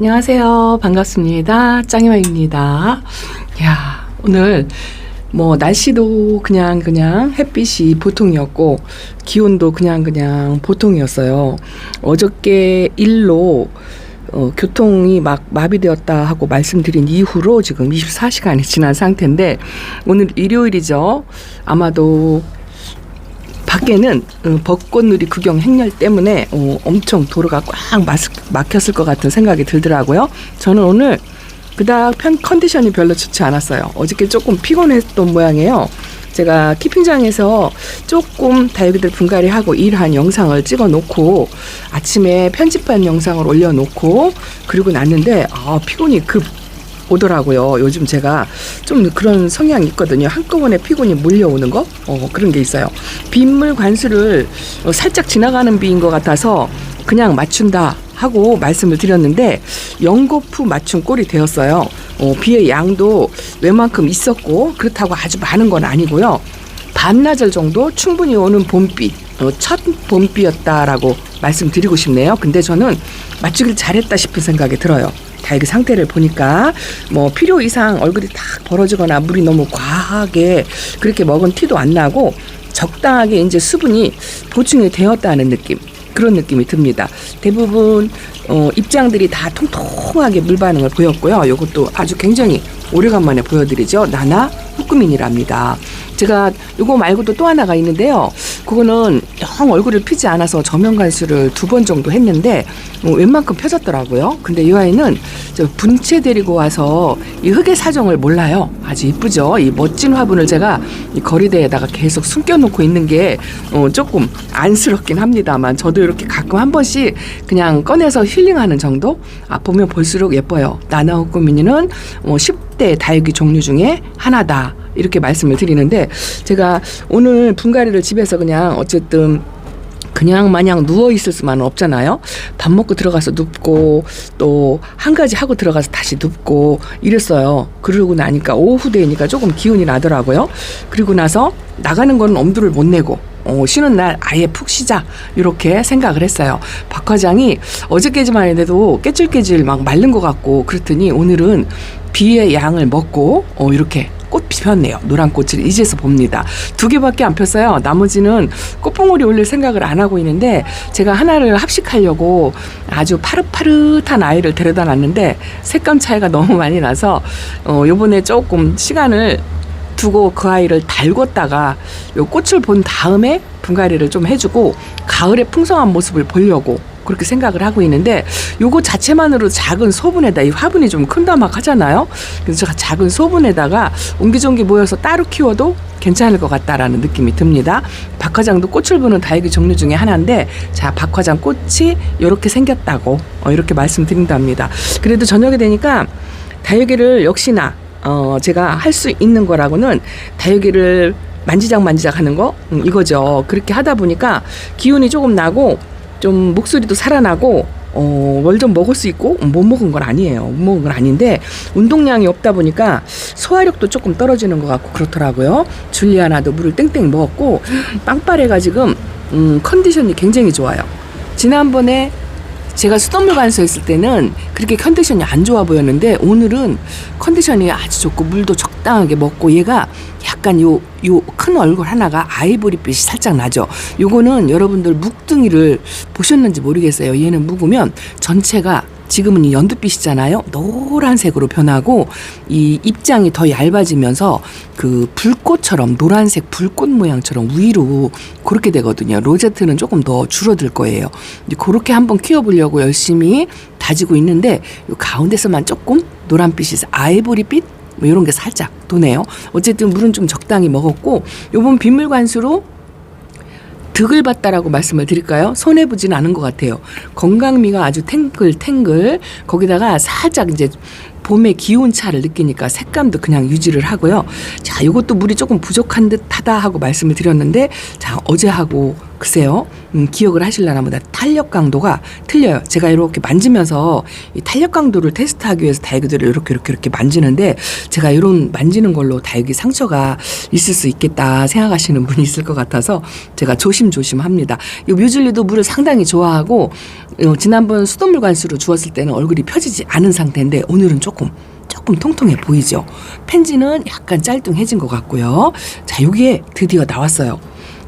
안녕하세요. 반갑습니다. 짱이마입니다. 야, 오늘 날씨도 그냥 햇빛이 보통이었고 기온도 그냥 보통이었어요. 어저께 일로 교통이 막 마비되었다 하고 말씀드린 이후로 지금 24시간이 지난 상태인데 오늘 일요일이죠. 아마도 밖에는 벚꽃놀이 구경 행렬 때문에 엄청 도로가 꽉 막혔을 것 같은 생각이 들더라고요. 저는 오늘 그닥 컨디션이 별로 좋지 않았어요. 어저께 조금 피곤했던 모양이에요. 제가 키핑장에서 조금 다육이들 분갈이하고 일한 영상을 찍어 놓고 아침에 편집한 영상을 올려놓고 그리고 났는데 피곤이 급 오더라고요. 요즘 제가 좀 그런 성향이 있거든요. 한꺼번에 피곤이 몰려오는 거 그런 게 있어요. 빗물 관수를 살짝 지나가는 비인 것 같아서 그냥 맞춘다 하고 말씀을 드렸는데 연거푸 맞춘 꼴이 되었어요. 비의 양도 웬만큼 있었고 그렇다고 아주 많은 건 아니고요. 반나절 정도 충분히 오는 봄비, 첫 봄비였다라고 말씀드리고 싶네요. 근데 저는 맞추길 잘했다 싶은 생각이 들어요. 다육이 상태를 보니까 필요 이상 얼굴이 탁 벌어지거나 물이 너무 과하게 그렇게 먹은 티도 안 나고 적당하게 이제 수분이 보충이 되었다는 느낌, 그런 느낌이 듭니다. 대부분 입장들이 다 통통하게 물 반응을 보였고요. 이것도 아주 굉장히 오래간만에 보여드리죠. 나나 후꾸민이랍니다. 제가 이거 말고도 또 하나가 있는데요. 그거는 영 얼굴을 피지 않아서 저면 관수를 2번 정도 했는데 웬만큼 펴졌더라고요. 근데 이 아이는 저 분채 데리고 와서 이 흙의 사정을 몰라요. 아주 이쁘죠. 이 멋진 화분을 제가 이 거리대에다가 계속 숨겨놓고 있는 게 조금 안쓰럽긴 합니다만 저도 이렇게 가끔 한 번씩 그냥 꺼내서 힐링하는 정도? 보면 볼수록 예뻐요. 나나 후꾸민이는 10대 다육이 종류 중에 하나다. 이렇게 말씀을 드리는데 제가 오늘 분갈이를 집에서 그냥 어쨌든 그냥 마냥 누워있을 수만은 없잖아요. 밥 먹고 들어가서 눕고 또 한 가지 하고 들어가서 다시 눕고 이랬어요. 그러고 나니까 오후 되니까 조금 기운이 나더라고요. 그리고 나서 나가는 거는 엄두를 못 내고 쉬는 날 아예 푹 쉬자 이렇게 생각을 했어요. 박 과장이 어저께지만 해도 깨질깨질 막 마른 것 같고 그랬더니 오늘은 비의 양을 먹고 이렇게 꽃이 폈네요. 노란 꽃을 이제서 봅니다. 2개밖에 안 폈어요. 나머지는 꽃봉오리 올릴 생각을 안 하고 있는데 제가 하나를 합식하려고 아주 파릇파릇한 아이를 데려다 놨는데 색감 차이가 너무 많이 나서 요번에 조금 시간을 두고 그 아이를 달궜다가 요 꽃을 본 다음에 분갈이를 좀 해주고 가을의 풍성한 모습을 보려고 그렇게 생각을 하고 있는데 요거 자체만으로 작은 소분에다 이 화분이 좀 큰다막 하잖아요. 그래서 제가 작은 소분에다가 옹기종기 모여서 따로 키워도 괜찮을 것 같다라는 느낌이 듭니다. 박화장도 꽃을 보는 다육이 종류 중에 하나인데 자, 박화장 꽃이 이렇게 생겼다고 이렇게 말씀드린답니다. 그래도 저녁에 되니까 다육이를 역시나 제가 할 수 있는 거라고는 다육이를 만지작 하는 거 이거죠. 그렇게 하다 보니까 기운이 조금 나고 좀 목소리도 살아나고 뭘 좀 먹을 수 있고 못 먹은 건 아니에요. 못 먹은 건 아닌데 운동량이 없다 보니까 소화력도 조금 떨어지는 것 같고 그렇더라고요. 줄리아나도 물을 땡땡 먹었고 빵빠레가 지금 컨디션이 굉장히 좋아요. 지난번에 제가 수돗물 관수했을 때는 그렇게 컨디션이 안 좋아 보였는데 오늘은 컨디션이 아주 좋고 물도 적당하게 먹고 얘가 약간 요 큰 얼굴 하나가 아이보리빛이 살짝 나죠. 요거는 여러분들 묵둥이를 보셨는지 모르겠어요. 얘는 묵으면 전체가 지금은 이 연두빛이잖아요. 노란색으로 변하고 이 입장이 더 얇아지면서 그 불꽃처럼 노란색 불꽃 모양처럼 위로 그렇게 되거든요. 로제트는 조금 더 줄어들 거예요. 그렇게 한번 키워보려고 열심히 다지고 있는데 요 가운데서만 조금 노란빛이 아이보리빛 이런 게 살짝 도네요. 어쨌든 물은 좀 적당히 먹었고 요번 빗물 관수로 득을 봤다라고 말씀을 드릴까요? 손해보진 않은 것 같아요. 건강미가 아주 탱글탱글 거기다가 살짝 이제 봄의 기온차를 느끼니까 색감도 그냥 유지를 하고요. 자, 이것도 물이 조금 부족한 듯하다 하고 말씀을 드렸는데 자, 어제하고 글쎄요, 기억을 하실라나 보다. 탄력 강도가 틀려요. 제가 이렇게 만지면서 이 탄력 강도를 테스트하기 위해서 다육이들을 이렇게 만지는데, 제가 이런 만지는 걸로 다육이 상처가 있을 수 있겠다 생각하시는 분이 있을 것 같아서 제가 조심조심 합니다. 이 뮤즐리도 물을 상당히 좋아하고, 지난번 수돗물 관수로 주었을 때는 얼굴이 펴지지 않은 상태인데 오늘은 조금 통통해 보이죠. 펜지는 약간 짤뚱해진 것 같고요. 자, 여기에 드디어 나왔어요.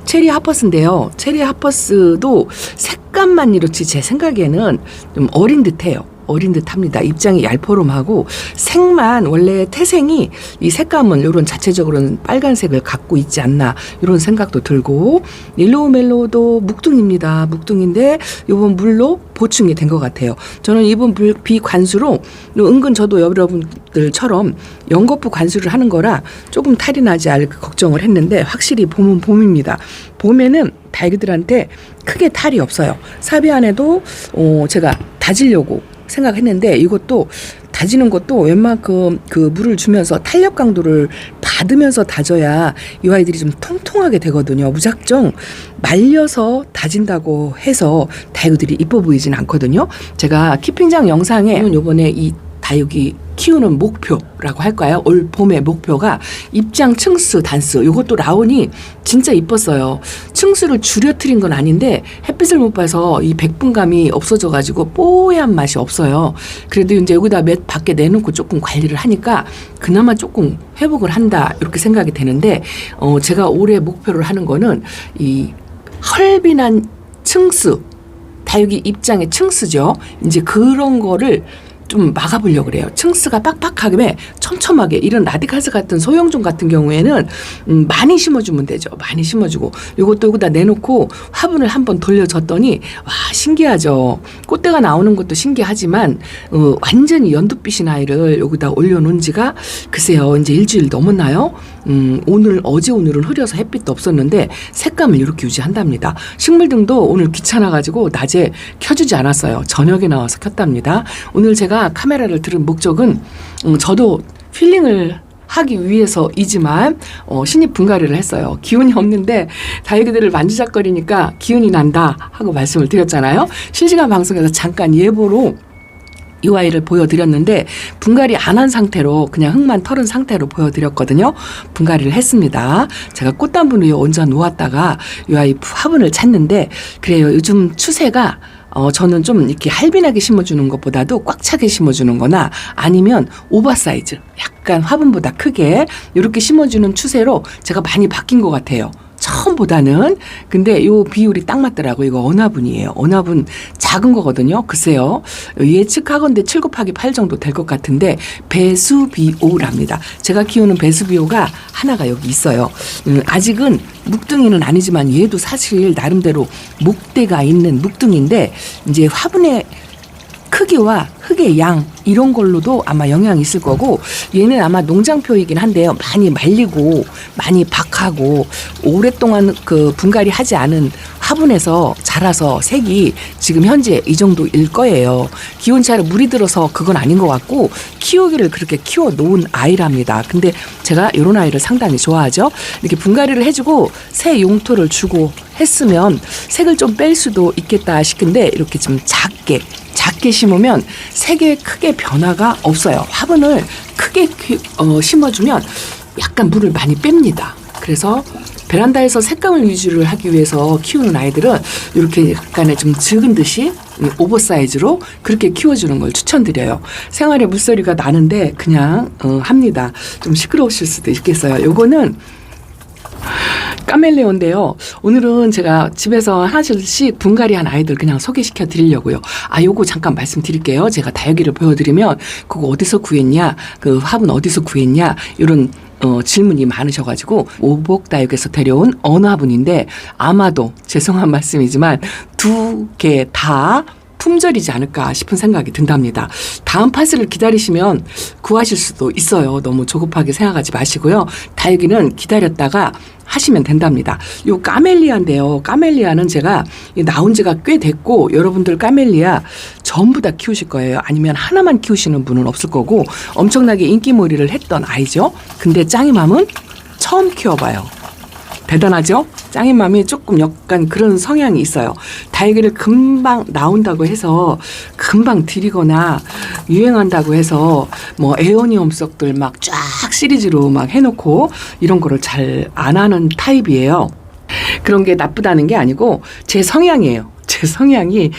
체리 하퍼스인데요. 체리 하퍼스도 색감만 이렇지 제 생각에는 좀 어린 듯해요. 어린 듯합니다. 입장이 얄포름하고 색만, 원래 태생이 이 색감은 이런 자체적으로는 빨간색을 갖고 있지 않나 이런 생각도 들고, 옐로우 멜로우도 묵둥입니다. 묵둥인데 이번 물로 보충이 된 것 같아요. 저는 이번 비 관수로 은근 저도 여러분들처럼 연거푸 관수를 하는 거라 조금 탈이 나지 않을까 걱정을 했는데, 확실히 봄은 봄입니다. 봄에는 다육이들한테 크게 탈이 없어요. 사비 안에도 제가 다지려고 생각했는데, 이것도 다지는 것도 웬만큼 그 물을 주면서 탄력 강도를 받으면서 다져야 이 아이들이 좀 통통하게 되거든요. 무작정 말려서 다진다고 해서 다육이들이 이뻐 보이진 않거든요. 제가 키핑장 영상에 요번에 이 다육이 키우는 목표라고 할까요? 올 봄의 목표가 입장 층수 단수. 이것도 라온이 진짜 이뻤어요. 층수를 줄여트린 건 아닌데 햇빛을 못 봐서 이 백분감이 없어져가지고 뽀얀 맛이 없어요. 그래도 이제 여기다 몇 밖에 내놓고 조금 관리를 하니까 그나마 조금 회복을 한다 이렇게 생각이 되는데, 제가 올해 목표를 하는 거는 이 헐빈한 층수, 다육이 입장의 층수죠. 이제 그런 거를 좀 막아보려고 그래요. 층수가 빡빡하게 촘촘하게, 이런 라디칼스 같은 소형종 같은 경우에는 많이 심어주면 되죠. 많이 심어주고 요것도 여기다 내놓고 화분을 한번 돌려줬더니 와, 신기하죠. 꽃대가 나오는 것도 신기하지만 완전히 연두빛인 아이를 여기다 올려놓은 지가 글쎄요 이제 일주일 넘었나요? 오늘은 흐려서 햇빛도 없었는데 색감을 이렇게 유지한답니다. 식물등도 오늘 귀찮아가지고 낮에 켜주지 않았어요. 저녁에 나와서 켰답니다. 오늘 제가 카메라를 들은 목적은 저도 힐링을 하기 위해서이지만 신입 분갈이를 했어요. 기운이 없는데 다육이들을 만지작거리니까 기운이 난다 하고 말씀을 드렸잖아요. 실시간 방송에서 잠깐 예보로 이 아이를 보여드렸는데 분갈이 안 한 상태로 그냥 흙만 털은 상태로 보여드렸거든요. 분갈이를 했습니다. 제가 꽃단분 위에 얹어 놓았다가 이 아이 화분을 찾는데, 그래요. 요즘 추세가 저는 좀 이렇게 할빈하게 심어주는 것보다도 꽉 차게 심어주는 거나 아니면 오버사이즈, 약간 화분보다 크게 이렇게 심어주는 추세로 제가 많이 바뀐 것 같아요. 처음보다는. 근데 요 비율이 딱 맞더라고요. 이거 언화분이에요. 언화분 작은 거거든요. 글쎄요. 예측하건대 7 곱하기 8 정도 될 것 같은데 배수비오랍니다. 제가 키우는 배수비오가 하나가 여기 있어요. 아직은 묵둥이는 아니지만 얘도 사실 나름대로 목대가 있는 묵둥인데, 이제 화분의 크기와 흙의 양 이런 걸로도 아마 영향이 있을 거고, 얘는 아마 농장표이긴 한데요. 많이 말리고 많이 박하고 오랫동안 그 분갈이 하지 않은 화분에서 자라서 색이 지금 현재 이 정도일 거예요. 기온차로 물이 들어서 그건 아닌 것 같고 키우기를 그렇게 키워 놓은 아이랍니다. 근데 제가 이런 아이를 상당히 좋아하죠. 이렇게 분갈이를 해주고 새 용토를 주고 했으면 색을 좀 뺄 수도 있겠다 싶은데, 이렇게 좀 작게 심으면 색에 크게 변화가 없어요. 화분을 크게 심어주면 약간 물을 많이 뺍니다. 그래서 베란다에서 색감을 유지를 하기 위해서 키우는 아이들은 이렇게 약간의 좀 적은 듯이 오버사이즈로 그렇게 키워주는 걸 추천드려요. 생활에 물소리가 나는데 그냥 합니다. 좀 시끄러우실 수도 있겠어요. 요거는 카멜레온인데요. 오늘은 제가 집에서 하나씩 분갈이한 아이들 그냥 소개시켜 드리려고요. 요거 잠깐 말씀드릴게요. 제가 다육이를 보여드리면 그거 어디서 구했냐, 그 화분 어디서 구했냐, 이런 질문이 많으셔가지고 오복다육에서 데려온 언화분인데, 아마도 죄송한 말씀이지만 두 개 다 품절이지 않을까 싶은 생각이 든답니다. 다음 파스를 기다리시면 구하실 수도 있어요. 너무 조급하게 생각하지 마시고요. 다육이는 기다렸다가 하시면 된답니다. 요 까멜리아인데요. 까멜리아는 제가 나온 지가 꽤 됐고, 여러분들 까멜리아 전부 다 키우실 거예요. 아니면 하나만 키우시는 분은 없을 거고, 엄청나게 인기몰이를 했던 아이죠. 근데 짱이맘은 처음 키워봐요. 대단하죠? 짱이맘이 조금 약간 그런 성향이 있어요. 다육이를 금방 나온다고 해서 금방 들이거나 유행한다고 해서 뭐 에오니엄 썩들 막 쫙 시리즈로 막 해놓고 이런 거를 잘 안 하는 타입이에요. 그런 게 나쁘다는 게 아니고 제 성향이에요. 제 성향이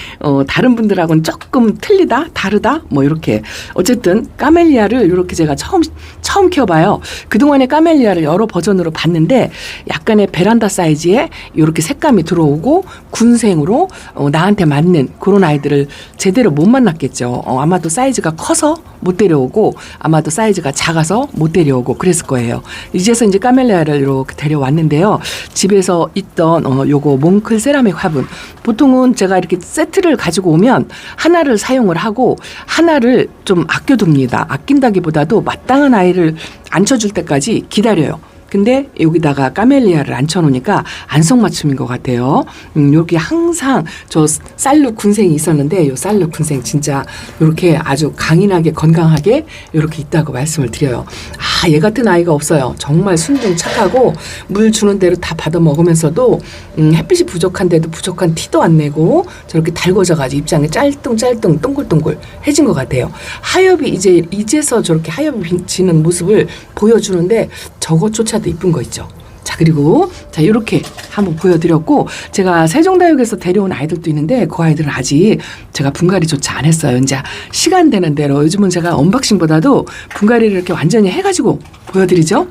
다른 분들하고는 조금 틀리다, 다르다, 뭐 이렇게. 어쨌든 까멜리아를 이렇게 제가 처음 키워봐요. 그동안에 까멜리아를 여러 버전으로 봤는데 약간의 베란다 사이즈에 이렇게 색감이 들어오고 군생으로 나한테 맞는 그런 아이들을 제대로 못 만났겠죠. 아마도 사이즈가 커서 못 데려오고 아마도 사이즈가 작아서 못 데려오고 그랬을 거예요. 이제서 이제 까멜리아를 이렇게 데려왔는데요. 집에서 있던 요거 몽클 세라믹 화분. 보통은 제가 이렇게 세트를 가지고 오면 하나를 사용을 하고 하나를 좀 아껴둡니다. 아낀다기보다도 마땅한 아이를 앉혀줄 때까지 기다려요. 근데 여기다가 까멜리아를 앉혀놓으니까 안성맞춤인 것 같아요. 여기 항상 저 쌀룩 군생이 있었는데 요 쌀룩 군생 진짜 이렇게 아주 강인하게 건강하게 이렇게 있다고 말씀을 드려요. 아, 얘 같은 아이가 없어요. 정말 순둥 착하고 물 주는 대로 다 받아 먹으면서도 햇빛이 부족한데도 부족한 티도 안 내고 저렇게 달궈져가지고 입장이 짤뚱짤뚱 동글동글해진 것 같아요. 하엽이 이제서 저렇게 하엽이 지는 모습을 보여주는데 저것조차도 이쁜 거 있죠. 자, 그리고 자 이렇게 한번 보여드렸고 제가 세종다육에서 데려온 아이들도 있는데 그 아이들은 아직 제가 분갈이조차 안 했어요. 이제 시간 되는 대로 요즘은 제가 언박싱보다도 분갈이를 이렇게 완전히 해가지고 보여드리죠.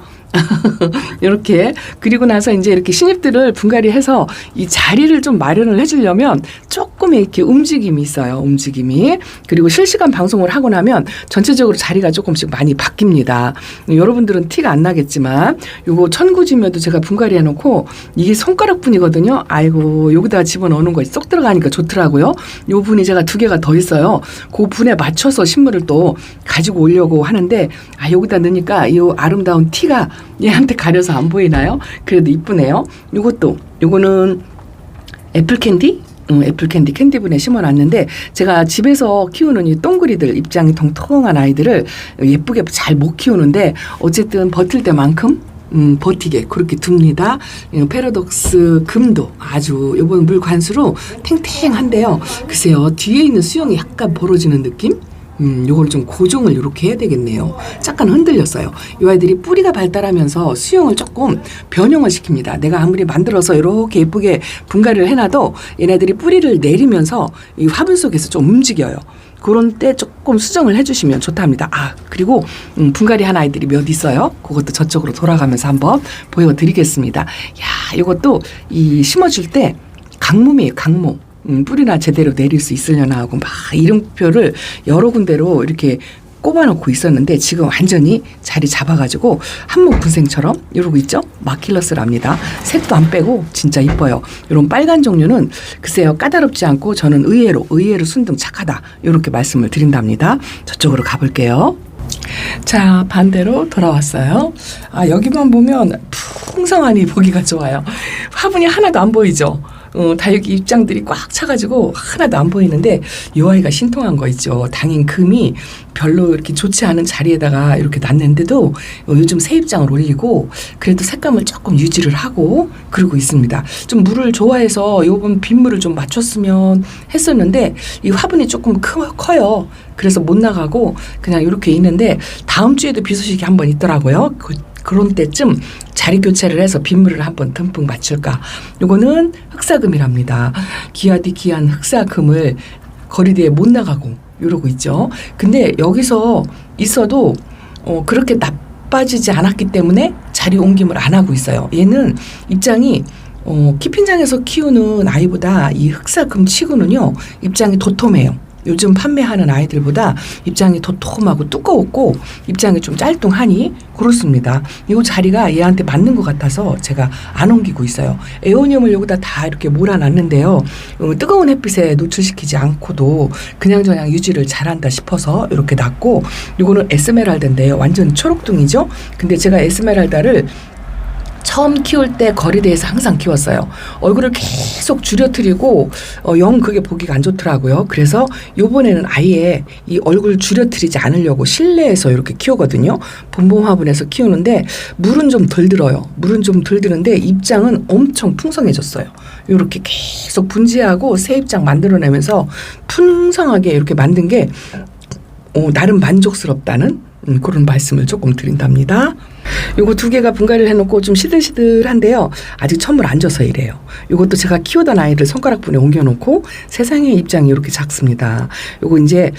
이렇게 그리고 나서 이제 이렇게 신입들을 분갈이해서 이 자리를 좀 마련을 해주려면 조금 이렇게 움직임이 있어요. 움직임이. 그리고 실시간 방송을 하고 나면 전체적으로 자리가 조금씩 많이 바뀝니다. 여러분들은 티가 안 나겠지만 요거 천구지면도 제가 분갈이 해놓고 이게 손가락분이거든요. 아이고 여기다가 집어넣는 거 쏙 들어가니까 좋더라고요. 요 분이 제가 2개가 더 있어요. 그 분에 맞춰서 식물을 또 가지고 오려고 하는데 아 여기다 넣으니까 이 아름다운 티가 얘한테 가려서 안 보이나요? 그래도 이쁘네요. 요거는 애플캔디? 애플캔디 캔디분에 심어놨는데 제가 집에서 키우는 이 동그리들 입장이 통통한 아이들을 예쁘게 잘 못 키우는데 어쨌든 버틸 때만큼 버티게 그렇게 둡니다. 패러독스 금도 아주 요번 물 관수로 탱탱한데요. 글쎄요 뒤에 있는 수영이 약간 벌어지는 느낌? 요걸 좀 고정을 이렇게 해야 되겠네요. 잠깐 흔들렸어요. 이 아이들이 뿌리가 발달하면서 수영을 조금 변형을 시킵니다. 내가 아무리 만들어서 이렇게 예쁘게 분갈이를 해놔도 얘네들이 뿌리를 내리면서 이 화분 속에서 좀 움직여요. 그런 때 조금 수정을 해주시면 좋답니다. 아 그리고 분갈이 한 아이들이 몇 있어요. 그것도 저쪽으로 돌아가면서 한번 보여드리겠습니다. 야 이것도 이 심어줄 때 강몸이에요. 강몸. 뿌리나 제대로 내릴 수 있으려나 하고 막 이름표를 여러 군데로 이렇게 꼽아놓고 있었는데 지금 완전히 자리 잡아가지고 한목 분생처럼 이러고 있죠. 마킬러스랍니다. 색도 안 빼고 진짜 이뻐요. 이런 빨간 종류는 글쎄요 까다롭지 않고 저는 의외로 순둥 착하다 이렇게 말씀을 드린답니다. 저쪽으로 가볼게요. 자 반대로 돌아왔어요. 아 여기만 보면 풍성하니 보기가 좋아요. 화분이 하나도 안 보이죠. 다육이 입장들이 꽉 차가지고 하나도 안 보이는데 이 아이가 신통한 거 있죠. 당인 금이 별로 이렇게 좋지 않은 자리에다가 이렇게 놨는데도 요즘 새 입장을 올리고 그래도 색감을 조금 유지를 하고 그러고 있습니다. 좀 물을 좋아해서 요번 빗물을 좀 맞췄으면 했었는데 이 화분이 조금 커요. 그래서 못 나가고 그냥 이렇게 있는데 다음 주에도 비 소식이 한번 있더라고요. 그런 때쯤 자리 교체를 해서 빗물을 한번 듬뿍 맞출까. 요거는 흑사금이랍니다. 귀하디 귀한 흑사금을 거리대에 못 나가고 이러고 있죠. 근데 여기서 있어도 그렇게 나빠지지 않았기 때문에 자리 옮김을 안 하고 있어요. 얘는 입장이 키핀장에서 키우는 아이보다 이 흑사금 치고는요 입장이 도톰해요. 요즘 판매하는 아이들보다 입장이 도톰하고 두꺼웠고 입장이 좀 짤뚱하니 그렇습니다. 이 자리가 얘한테 맞는 것 같아서 제가 안 옮기고 있어요. 에오니움을 여기다 다 이렇게 몰아놨는데요. 뜨거운 햇빛에 노출시키지 않고도 그냥저냥 유지를 잘한다 싶어서 이렇게 놨고 이거는 에스메랄다인데요. 완전 초록둥이죠. 근데 제가 에스메랄다를 처음 키울 때 거리대에서 항상 키웠어요. 얼굴을 계속 줄여뜨리고 영 그게 보기가 안 좋더라고요. 그래서 요번에는 아예 이 얼굴 줄여뜨리지 않으려고 실내에서 이렇게 키우거든요. 봄봄 화분에서 키우는데 물은 좀 덜 들어요. 물은 좀 덜 드는데 입장은 엄청 풍성해졌어요. 이렇게 계속 분지하고 새 입장 만들어내면서 풍성하게 이렇게 만든 게 나름 만족스럽다는 그런 말씀을 조금 드린답니다. 요거 두 개가 분갈이를 해놓고 좀 시들시들한데요. 아직 천물 안 져서 이래요. 요것도 제가 키우던 아이를 손가락분에 옮겨놓고 세상의 입장이 이렇게 작습니다. 요거 이제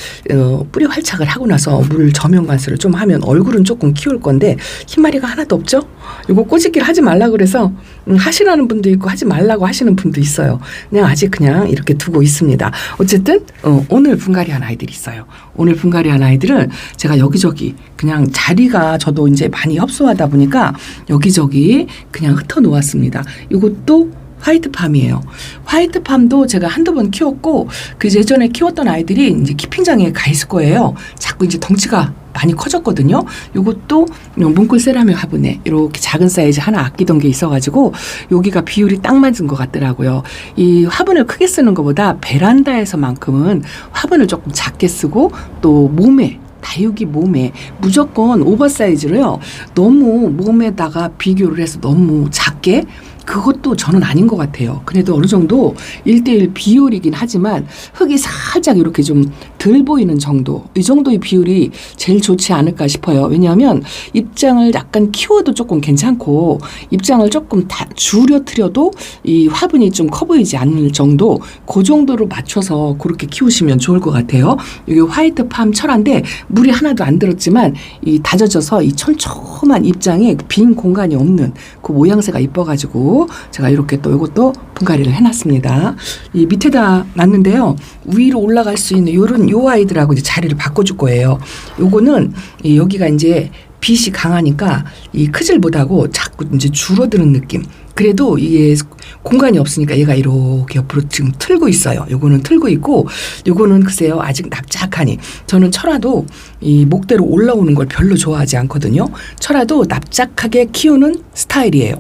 뿌리 활착을 하고 나서 물 저면 관수를 좀 하면 얼굴은 조금 키울 건데 흰마리가 하나도 없죠. 요거 꼬집기를 하지 말라 그래서 하시라는 분도 있고 하지 말라고 하시는 분도 있어요. 그냥 아직 그냥 이렇게 두고 있습니다. 어쨌든 오늘 분갈이한 아이들이 있어요. 오늘 분갈이한 아이들은 제가 여기저기 그냥 자리가 저도 이제 많이 협소하다 보니까 여기저기 그냥 흩어 놓았습니다. 이것도 화이트팜이에요. 화이트팜도 제가 한두 번 키웠고 그 예전에 키웠던 아이들이 이제 키핑장에 가 있을 거예요. 자꾸 이제 덩치가 많이 커졌거든요. 이것도 몽골 세라믹 화분에 이렇게 작은 사이즈 하나 아끼던 게 있어가지고 여기가 비율이 딱 맞은 것 같더라고요. 이 화분을 크게 쓰는 것보다 베란다에서만큼은 화분을 조금 작게 쓰고 또 몸에 다육이 몸에 무조건 오버사이즈로요. 너무 몸에다가 비교를 해서 너무 작게 그것도 저는 아닌 것 같아요. 그래도 어느 정도 1:1 비율이긴 하지만 흙이 살짝 이렇게 좀 덜 보이는 정도, 이 정도의 비율이 제일 좋지 않을까 싶어요. 왜냐하면 입장을 약간 키워도 조금 괜찮고 입장을 조금 다 줄여뜨려도 이 화분이 좀 커 보이지 않을 정도, 그 정도로 맞춰서 그렇게 키우시면 좋을 것 같아요. 이게 화이트팜 철화인데 물이 하나도 안 들었지만 이 다져져서 이 촘촘한 입장에 빈 공간이 없는 그 모양새가 이뻐가지고 제가 이렇게 또 이것도 분갈이를 해놨습니다. 이 밑에다 놨는데요. 위로 올라갈 수 있는 요 아이들하고 이제 자리를 바꿔줄 거예요. 요거는 여기가 이제 빛이 강하니까 이 크질 못하고 자꾸 이제 줄어드는 느낌. 그래도 이게 공간이 없으니까 얘가 이렇게 옆으로 지금 틀고 있어요. 요거는 틀고 있고 요거는 글쎄요 아직 납작하니 저는 철화도 이 목대로 올라오는 걸 별로 좋아하지 않거든요. 철화도 납작하게 키우는 스타일이에요.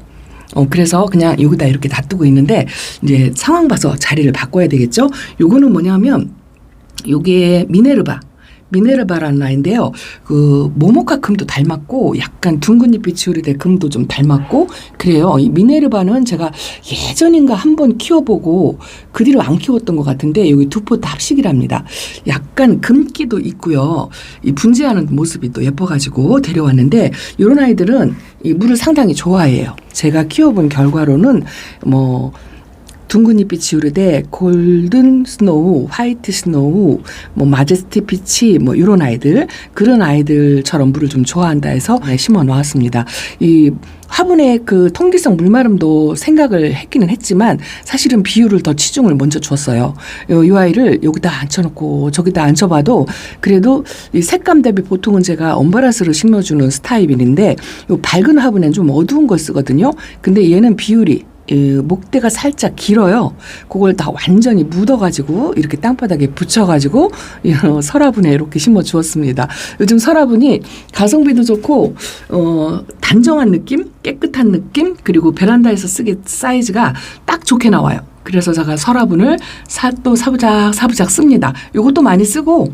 그래서 그냥 여기다 이렇게 놔두고 있는데 이제 상황 봐서 자리를 바꿔야 되겠죠. 요거는 뭐냐면 요게 미네르바라는 아이인데요. 그 모모카 금도 닮았고 약간 둥근 잎이 지우리대 금도 좀 닮았고 그래요. 이 미네르바는 제가 예전인가 한번 키워보고 그 뒤로 안 키웠던 것 같은데 여기 두 포트 합식이랍니다. 약간 금기도 있고요. 이 분재하는 모습이 또 예뻐가지고 데려왔는데 이런 아이들은 이 물을 상당히 좋아해요. 제가 키워본 결과로는 뭐 둥근 잎이 지우르되 골든 스노우, 화이트 스노우, 뭐 마제스티 피치 뭐 이런 아이들 그런 아이들처럼 물을 좀 좋아한다 해서 심어 놓았습니다. 이 화분의 그 통기성 물마름도 생각을 했기는 했지만 사실은 비율을 더 치중을 먼저 줬어요. 이 아이를 여기다 앉혀놓고 저기다 앉혀봐도 그래도 이 색감 대비 보통은 제가 언바라스를 심어주는 스타일인데 이 밝은 화분엔 좀 어두운 걸 쓰거든요. 근데 얘는 비율이 목대가 살짝 길어요. 그걸 다 완전히 묻어가지고 이렇게 땅바닥에 붙여가지고 설화분에 이렇게 심어 주었습니다. 요즘 설화분이 가성비도 좋고 단정한 느낌, 깨끗한 느낌, 그리고 베란다에서 쓰기 사이즈가 딱 좋게 나와요. 그래서 제가 설화분을 또 사부작 씁니다. 요것도 많이 쓰고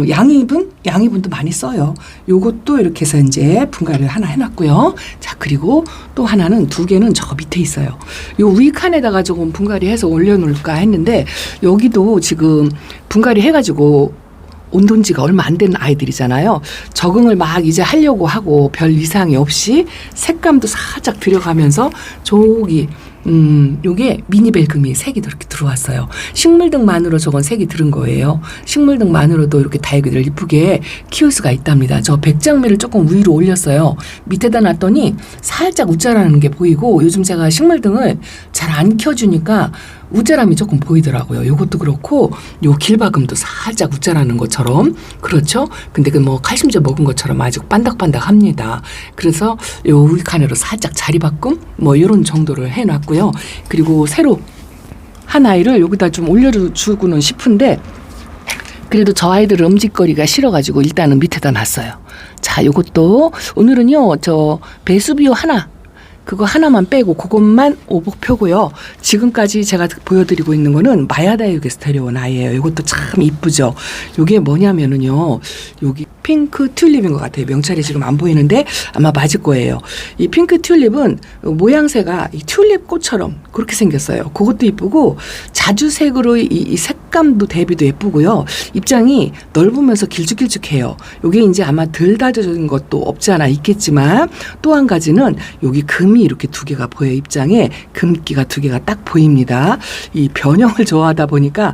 양이분도 많이 써요. 요것도 이렇게 해서 이제 분갈이를 하나 해놨고요. 자, 그리고 또 하나는 두 개는 저 밑에 있어요. 요 위 칸에다가 조금 분갈이 해서 올려놓을까 했는데 여기도 지금 분갈이 해가지고 온돈 지가 얼마 안 된 아이들이잖아요. 적응을 막 이제 하려고 하고 별 이상이 없이 색감도 살짝 들여가면서 저기 요게 미니벨금이 색이 이렇게 들어왔어요. 식물등만으로 저건 색이 들은 거예요. 식물등만으로도 이렇게 다육이를 이쁘게 키울 수가 있답니다. 저 백장미를 조금 위로 올렸어요. 밑에다 놨더니 살짝 웃자라는 게 보이고 요즘 제가 식물등을 잘 안 켜주니까 웃자람이 조금 보이더라고요. 요것도 그렇고 요 길박음도 살짝 웃자라는 것처럼 그렇죠. 근데 그 뭐 칼슘제 먹은 것처럼 아주 반닥반닥합니다. 그래서 요 위 칸으로 살짝 자리바꿈 뭐 요런 정도를 해놨고요. 그리고 새로 한 아이를 여기다 좀 올려주고는 싶은데 그래도 저 아이들 음식거리가 싫어가지고 일단은 밑에다 놨어요. 자, 요것도 오늘은요 저 베수비오 하나 그거 하나만 빼고 그것만 오복표고요. 지금까지 제가 보여드리고 있는 거는 마야다육에서 데려온 아이예요. 이것도 참 이쁘죠. 이게 뭐냐면은요. 여기 핑크 튤립인 것 같아요. 명찰이 지금 안 보이는데 아마 맞을 거예요. 이 핑크 튤립은 모양새가 이 튤립 꽃처럼 그렇게 생겼어요. 그것도 이쁘고 자주색으로 이 색감도 대비도 예쁘고요. 입장이 넓으면서 길쭉길쭉해요. 이게 이제 아마 덜 다져진 것도 없지 않아 있겠지만 또 한 가지는 여기 금이 이렇게 두 개가 보여요. 입장에 금기가 두 개가 딱 보입니다. 이 변형을 좋아하다 보니까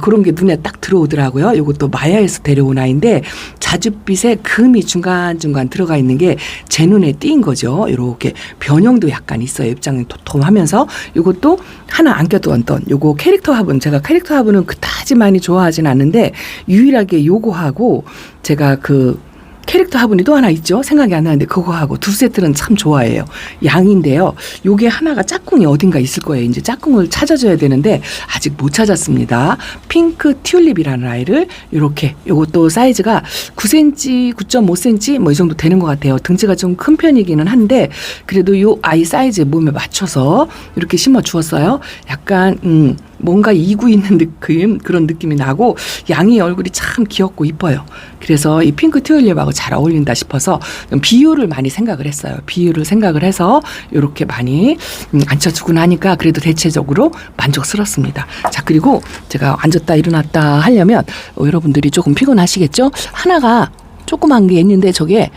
그런 게 눈에 딱 들어오더라고요. 이것도 마야에서 데려온 아이인데 자줏빛에 금이 중간중간 들어가 있는 게 제 눈에 띄인 거죠. 이렇게 변형도 약간 있어요. 입장이 도톰하면서 이것도 하나 안 껴두었던 요거 캐릭터 화분, 제가 캐릭터 화분은 그다지 많이 좋아하진 않는데 유일하게 요거하고 제가 그 캐릭터 화분이 또 하나 있죠. 생각이 안 나는데 그거하고 두 세트는 참 좋아해요. 양인데요. 요게 하나가 짝꿍이 어딘가 있을 거예요. 이제 짝꿍을 찾아줘야 되는데 아직 못 찾았습니다. 핑크 튤립이라는 아이를 이렇게 요것도 사이즈가 9cm, 9.5cm 뭐 이 정도 되는 것 같아요. 등치가 좀 큰 편이기는 한데 그래도 요 아이 사이즈에 몸에 맞춰서 이렇게 심어 주었어요. 약간 뭔가 이구 있는 느낌 그런 느낌이 나고 양이 얼굴이 참 귀엽고 이뻐요. 그래서 이 핑크 튤립하고 잘 어울린다 싶어서 비율을 많이 생각을 했어요. 비율을 생각을 해서 이렇게 많이 앉혀주고 나니까 그래도 대체적으로 만족스럽습니다. 자, 그리고 제가 앉았다 일어났다 하려면 여러분들이 조금 피곤하시겠죠? 하나가 조그만 게 있는데 저게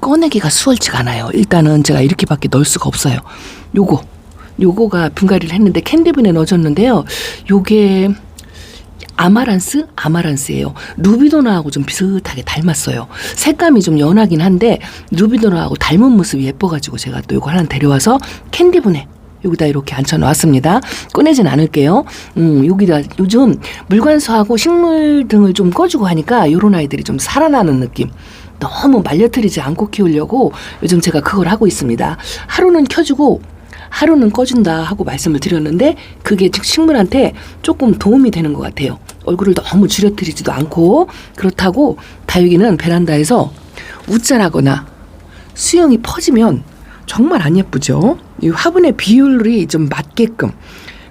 꺼내기가 수월치가 않아요. 일단은 제가 이렇게밖에 넣을 수가 없어요. 요거가 분갈이를 했는데 캔디분에 넣어줬는데요. 요게 아마란스예요. 루비도나하고 좀 비슷하게 닮았어요. 색감이 좀 연하긴 한데 루비도나하고 닮은 모습이 예뻐가지고 제가 또 요거 하나 데려와서 캔디분에 여기다 이렇게 앉혀놨습니다. 꺼내진 않을게요. 여기다 요즘 물관수하고 식물 등을 좀 꺼주고 하니까 요런 아이들이 좀 살아나는 느낌. 너무 말려트리지 않고 키우려고 요즘 제가 그걸 하고 있습니다. 하루는 켜주고 하루는 꺼준다 하고 말씀을 드렸는데 그게 식물한테 조금 도움이 되는 것 같아요. 얼굴을 너무 줄여뜨리지도 않고 그렇다고 다육이는 베란다에서 웃자라거나 수영이 퍼지면 정말 안 예쁘죠. 이 화분의 비율이 좀 맞게끔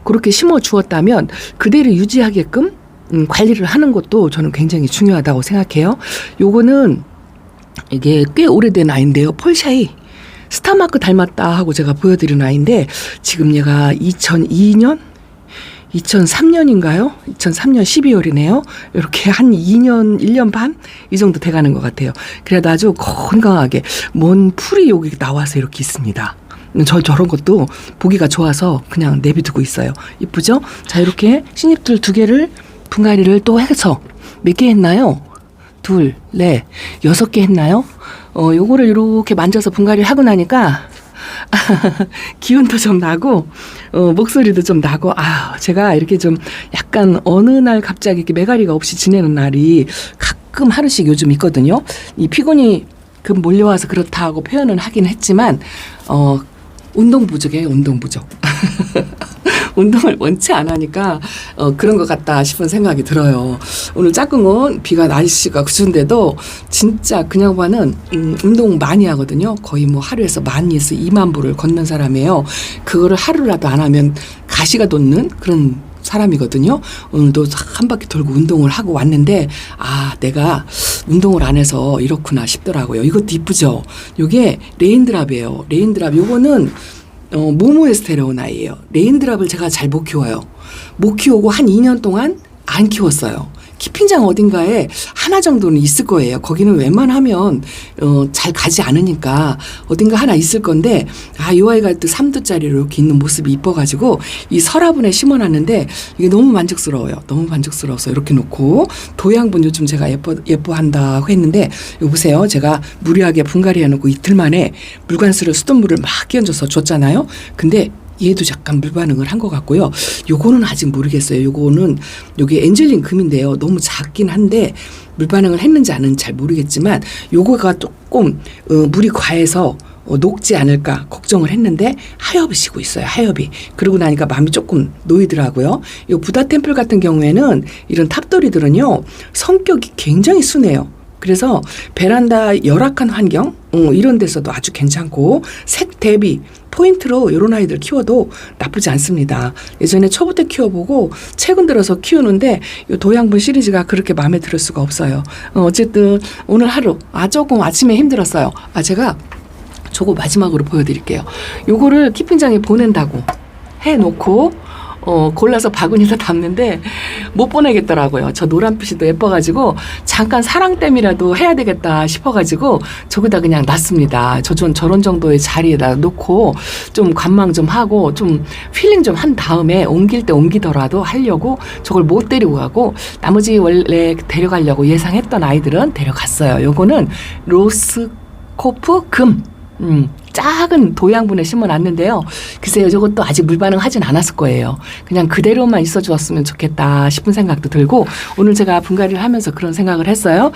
그렇게 심어 주었다면 그대로 유지하게끔 관리를 하는 것도 저는 굉장히 중요하다고 생각해요. 요거는 이게 꽤 오래된 아이인데요. 폴샤이 스타마크 닮았다 하고 제가 보여드린 아이인데 지금 얘가 2003년인가요? 2003년 12월이네요. 이렇게 한 2년, 1년 반? 이 정도 돼가는 것 같아요. 그래도 아주 건강하게 먼 풀이 여기 나와서 이렇게 있습니다. 저런 것도 보기가 좋아서 그냥 내비두고 있어요. 이쁘죠? 자, 이렇게 신잎들 2개를 분갈이를 또 해서 몇 개 했나요? 2, 4, 6개 했나요? 요거를 이렇게 만져서 분갈이를 하고 나니까 기운도 좀 나고 목소리도 좀 나고 제가 이렇게 좀 약간 어느 날 갑자기 이렇게 매가리가 없이 지내는 날이 가끔 하루씩 요즘 있거든요. 이 피곤이 몰려와서 그렇다고 표현은 하긴 했지만 운동 부족이에요. 운동 부족. 운동을 원치 안 하니까 그런 것 같다 싶은 생각이 들어요. 오늘 짝꿍은 비가 날씨가 그준데도 진짜 그 양반은 운동 많이 하거든요. 거의 뭐 하루에서 10,000에서 20,000보를 걷는 사람이에요. 그거를 하루라도 안 하면 가시가 돋는 그런 사람이거든요. 오늘도 한 바퀴 돌고 운동을 하고 왔는데 내가 운동을 안 해서 이렇구나 싶더라고요. 이것도 이쁘죠. 이게 레인드랍이에요. 레인드랍 요거는 모모에서 데려온 아이예요. 레인드랍을 제가 잘 못 키워요. 못 키우고 한 2년 동안 안 키웠어요. 키핑장 어딘가에 하나 정도는 있을 거예요. 거기는 웬만하면 잘 가지 않으니까 어딘가 하나 있을 건데 이 아이가 또 3두짜리로 이렇게 있는 모습이 이뻐가지고 이 서라분에 심어놨는데 이게 너무 만족스러워요. 너무 만족스러워서 이렇게 놓고 도양분 요즘 제가 예뻐한다고 했는데 여보세요. 제가 무리하게 분갈이 해놓고 이틀 만에 물관수를 수돗물을 막 끼얹어서 줬잖아요. 근데 얘도 약간 물반응을 한 것 같고요. 요거는 아직 모르겠어요. 요게 엔젤린 금인데요. 너무 작긴 한데 물반응을 했는지 안 했는지 잘 모르겠지만 요거가 조금 물이 과해서 녹지 않을까 걱정을 했는데 하엽이 지고 있어요. 하엽이. 그러고 나니까 마음이 조금 놓이더라고요. 요 부다 템플 같은 경우에는 이런 탑돌이들은요. 성격이 굉장히 순해요. 그래서 베란다 열악한 환경 이런 데서도 아주 괜찮고 색 대비 포인트로 이런 아이들 키워도 나쁘지 않습니다. 예전에 초보 때 키워보고 최근 들어서 키우는데 이 도양분 시리즈가 그렇게 마음에 들을 수가 없어요. 어쨌든 오늘 하루 조금 아침에 힘들었어요. 제가 저거 마지막으로 보여드릴게요. 요거를 키핑장에 보낸다고 해놓고 골라서 바구니에다 담는데 못 보내겠더라고요. 저 노란빛이 예뻐가지고 잠깐 사랑댐이라도 해야 되겠다 싶어가지고 저기다 그냥 놨습니다. 저런 정도의 자리에다 놓고 좀 관망 좀 하고 좀 힐링 좀 한 다음에 옮길 때 옮기더라도 하려고 저걸 못 데리고 가고 나머지 원래 데려가려고 예상했던 아이들은 데려갔어요. 요거는 로스코프 금. 작은 도양분에 심어놨는데요. 글쎄요, 저것도 아직 물 반응하진 않았을 거예요. 그냥 그대로만 있어 주었으면 좋겠다 싶은 생각도 들고 오늘 제가 분갈이를 하면서 그런 생각을 했어요.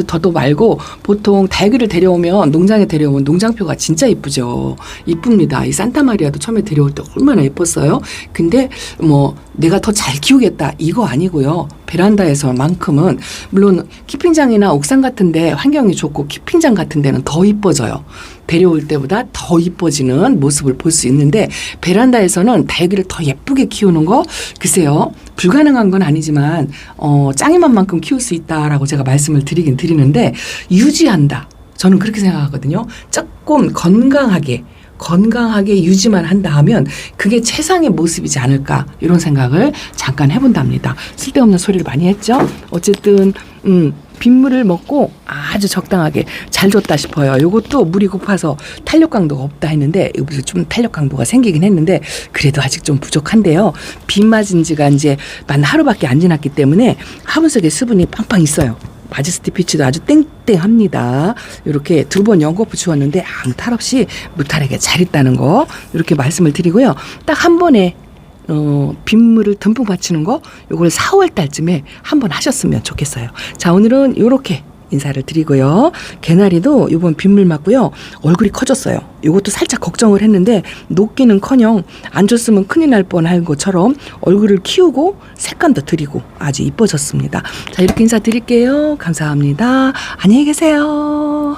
더도 말고 보통 달귀를 데려오면 농장에 데려오면 농장표가 진짜 이쁘죠. 이쁩니다. 이 산타마리아도 처음에 데려올 때 얼마나 예뻤어요. 근데 뭐 내가 더 잘 키우겠다 이거 아니고요. 베란다에서만큼은 물론 키핑장이나 옥상 같은데 환경이 좋고 키핑장 같은 데는 더 이뻐져요. 데려올 때보다 더 이뻐지는 모습을 볼 수 있는데 베란다에서는 달귀를 더 예쁘게 키우는 거 글쎄요. 불가능한 건 아니지만 짱이만큼 키울 수 있다라고 제가 말씀을 드리긴 드리는데 유지한다. 저는 그렇게 생각하거든요. 조금 건강하게 유지만 한다 하면 그게 최상의 모습이지 않을까 이런 생각을 잠깐 해본답니다. 쓸데없는 소리를 많이 했죠. 어쨌든 빗물을 먹고 아주 적당하게 잘 줬다 싶어요. 요것도 물이 고파서 탄력 강도가 없다 했는데 여기서 좀 탄력 강도가 생기긴 했는데 그래도 아직 좀 부족한데요. 비 맞은 지가 이제 만 하루밖에 안 지났기 때문에 화분 속에 수분이 빵빵 있어요. 마제스티 피치도 아주 땡땡합니다. 이렇게 2번 연거푸 주었는데 아무 탈 없이 무탈하게 잘 있다는 거 이렇게 말씀을 드리고요. 딱 한 번에 빗물을 듬뿍 받치는 거 요걸 4월 달쯤에 한번 하셨으면 좋겠어요. 자, 오늘은 요렇게 인사를 드리고요. 개나리도 이번 빗물 맞고요. 얼굴이 커졌어요. 요것도 살짝 걱정을 했는데 녹기는커녕 안 줬으면 큰일 날 뻔한 것처럼 얼굴을 키우고 색감도 드리고 아주 이뻐졌습니다. 자, 이렇게 인사드릴게요. 감사합니다. 안녕히 계세요.